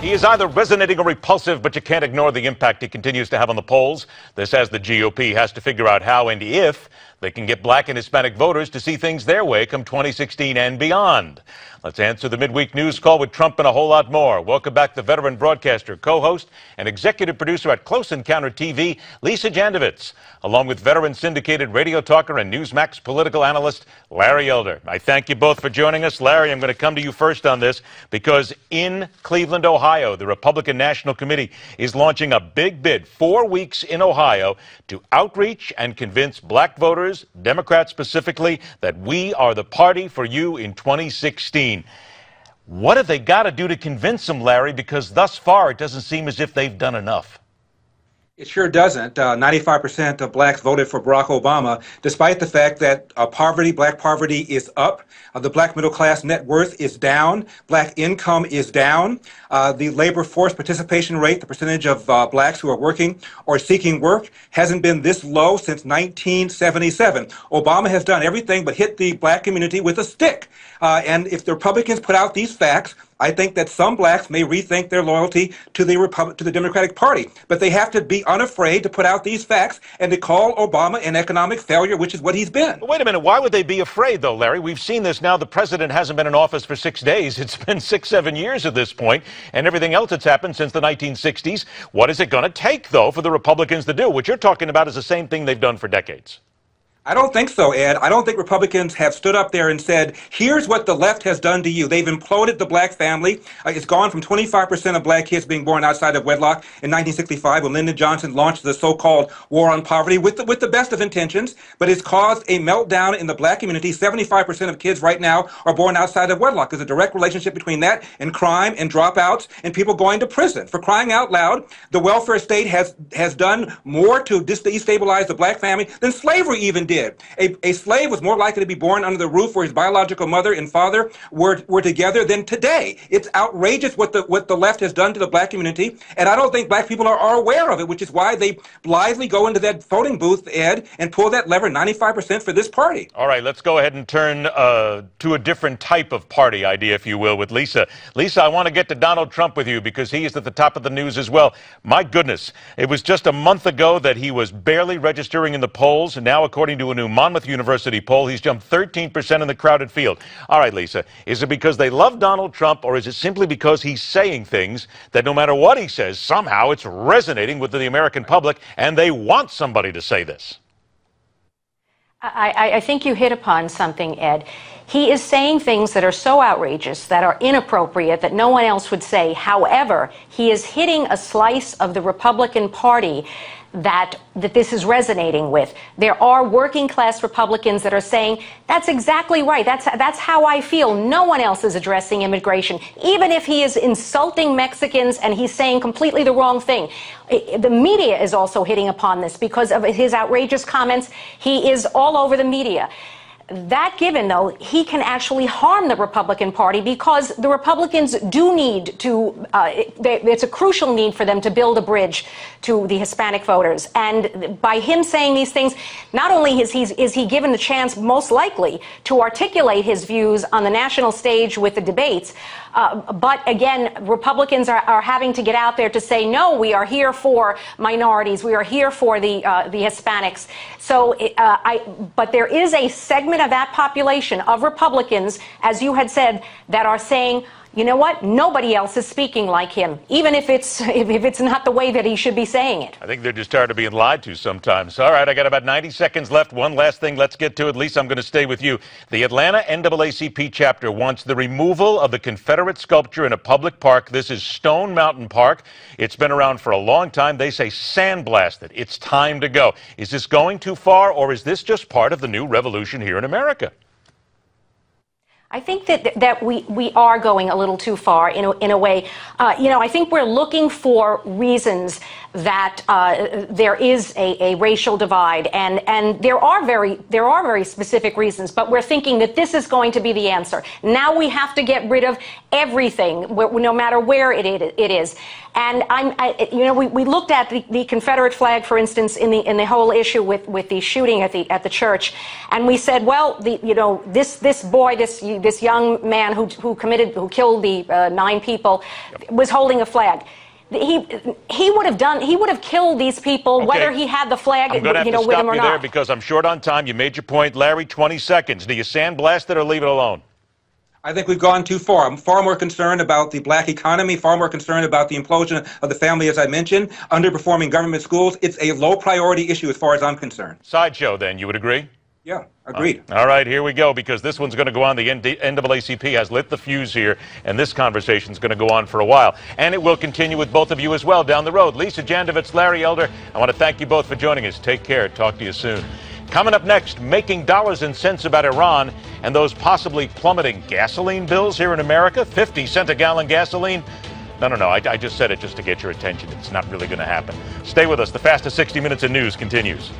He is either resonating or repulsive, but you can't ignore the impact he continues to have on the polls. This as the GOP has to figure out how and if they can get black and Hispanic voters to see things their way come 2016 and beyond. Let's answer the midweek news call with Trump and a whole lot more. Welcome back the veteran broadcaster, co-host, and executive producer at Close Encounter TV, Lisa Janodvitz, along with veteran syndicated radio talker and Newsmax political analyst, Larry Elder. I thank you both for joining us. Larry, I'm going to come to you first on this because in Cleveland, Ohio, the Republican National Committee is launching a big bid, 4 weeks in Ohio, to outreach and convince black voters, Democrats specifically, that we are the party for you in 2016. What have they got to do to convince them, Larry? Because thus far, it doesn't seem as if they've done enough. It sure doesn't. 95% of blacks voted for Barack Obama, despite the fact that black poverty is up, the black middle class net worth is down, black income is down, the labor force participation rate, the percentage of blacks who are working or seeking work, hasn't been this low since 1977. Obama has done everything but hit the black community with a stick. And if the Republicans put out these facts, I think that some blacks may rethink their loyalty to the Democratic Party. But they have to be unafraid to put out these facts and to call Obama an economic failure, which is what he's been. Wait a minute. Why would they be afraid, though, Larry? We've seen this now. The president hasn't been in office for 6 days. It's been 6, 7 years at this point, and everything else that's happened since the 1960s. What is it going to take, though, for the Republicans to do? What you're talking about is the same thing they've done for decades. I don't think so, Ed. I don't think Republicans have stood up there and said, here's what the left has done to you. They've imploded the black family. It's gone from 25% of black kids being born outside of wedlock in 1965 when Lyndon Johnson launched the so-called war on poverty with the best of intentions, but it's caused a meltdown in the black community. 75% of kids right now are born outside of wedlock. There's a direct relationship between that and crime and dropouts and people going to prison. For crying out loud, the welfare state has done more to destabilize the black family than slavery even did. A slave was more likely to be born under the roof where his biological mother and father were together than today. It's outrageous what the left has done to the black community, and I don't think black people are aware of it, which is why they blithely go into that voting booth, Ed, and pull that lever, 95% for this party. All right, let's go ahead and turn to a different type of party idea, if you will, with Lisa. Lisa, I want to get to Donald Trump with you because he is at the top of the news as well. My goodness, it was just a month ago that he was barely registering in the polls, and now, according to a new Monmouth University poll, he's jumped 13% in the crowded field. All right, Lisa, is it because they love Donald Trump, or is it simply because he's saying things that no matter what he says, somehow it's resonating with the American public, and they want somebody to say this? I think you hit upon something, Ed. He is saying things that are so outrageous, that are inappropriate, that no one else would say. However, he is hitting a slice of the Republican Party that this is resonating with. There are working class Republicans that are saying, that's exactly right. That's how I feel. No one else is addressing immigration. Even if he is insulting Mexicans and he's saying completely the wrong thing. The media is also hitting upon this because of his outrageous comments. He is all over the media. That given, though, he can actually harm the Republican Party because the Republicans do need to, it's a crucial need for them to build a bridge to the Hispanic voters. And by him saying these things, not only is he given the chance, most likely, to articulate his views on the national stage with the debates, but again, Republicans are having to get out there to say, no, we are here for minorities. We are here for the Hispanics. So, but there is a segment of that population of Republicans, as you had said, that are saying, you know what? Nobody else is speaking like him, even if it's not the way that he should be saying it. I think they're just tired of being lied to sometimes. All right, I got about 90 seconds left. One last thing. Let's get to it. Lisa, I'm going to stay with you. The Atlanta NAACP chapter wants the removal of the Confederate sculpture in a public park. This is Stone Mountain Park. It's been around for a long time. They say sandblast it. It's time to go. Is this going too far, or is this just part of the new revolution here in America? I think that we are going a little too far in a way. I think we're looking for reasons that there is a racial divide, and there are very specific reasons. But we're thinking that this is going to be the answer. Now we have to get rid of everything, no matter where it is. And we looked at the Confederate flag, for instance, in the whole issue with the shooting at the church, and we said, well, this boy, this young man who killed the 9 people was holding a flag. He would have killed these people, okay, whether he had the flag, I'm going to have to with stop him or you not. there because I'm short on time. You made your point. Larry, 20 seconds. Do you sandblast it or leave it alone? I think we've gone too far. I'm far more concerned about the black economy, far more concerned about the implosion of the family, as I mentioned, underperforming government schools. It's a low priority issue as far as I'm concerned. Sideshow, then. You would agree? Yeah, agreed. All right, here we go, because this one's going to go on. The NAACP has lit the fuse here, and this conversation is going to go on for a while. And it will continue with both of you as well down the road. Lisa Janodvitz, Larry Elder, I want to thank you both for joining us. Take care. Talk to you soon. Coming up next, making dollars and cents about Iran and those possibly plummeting gasoline bills here in America. 50 cents a gallon gasoline. No, I just said it just to get your attention. It's not really going to happen. Stay with us. The fastest 60 minutes in news continues.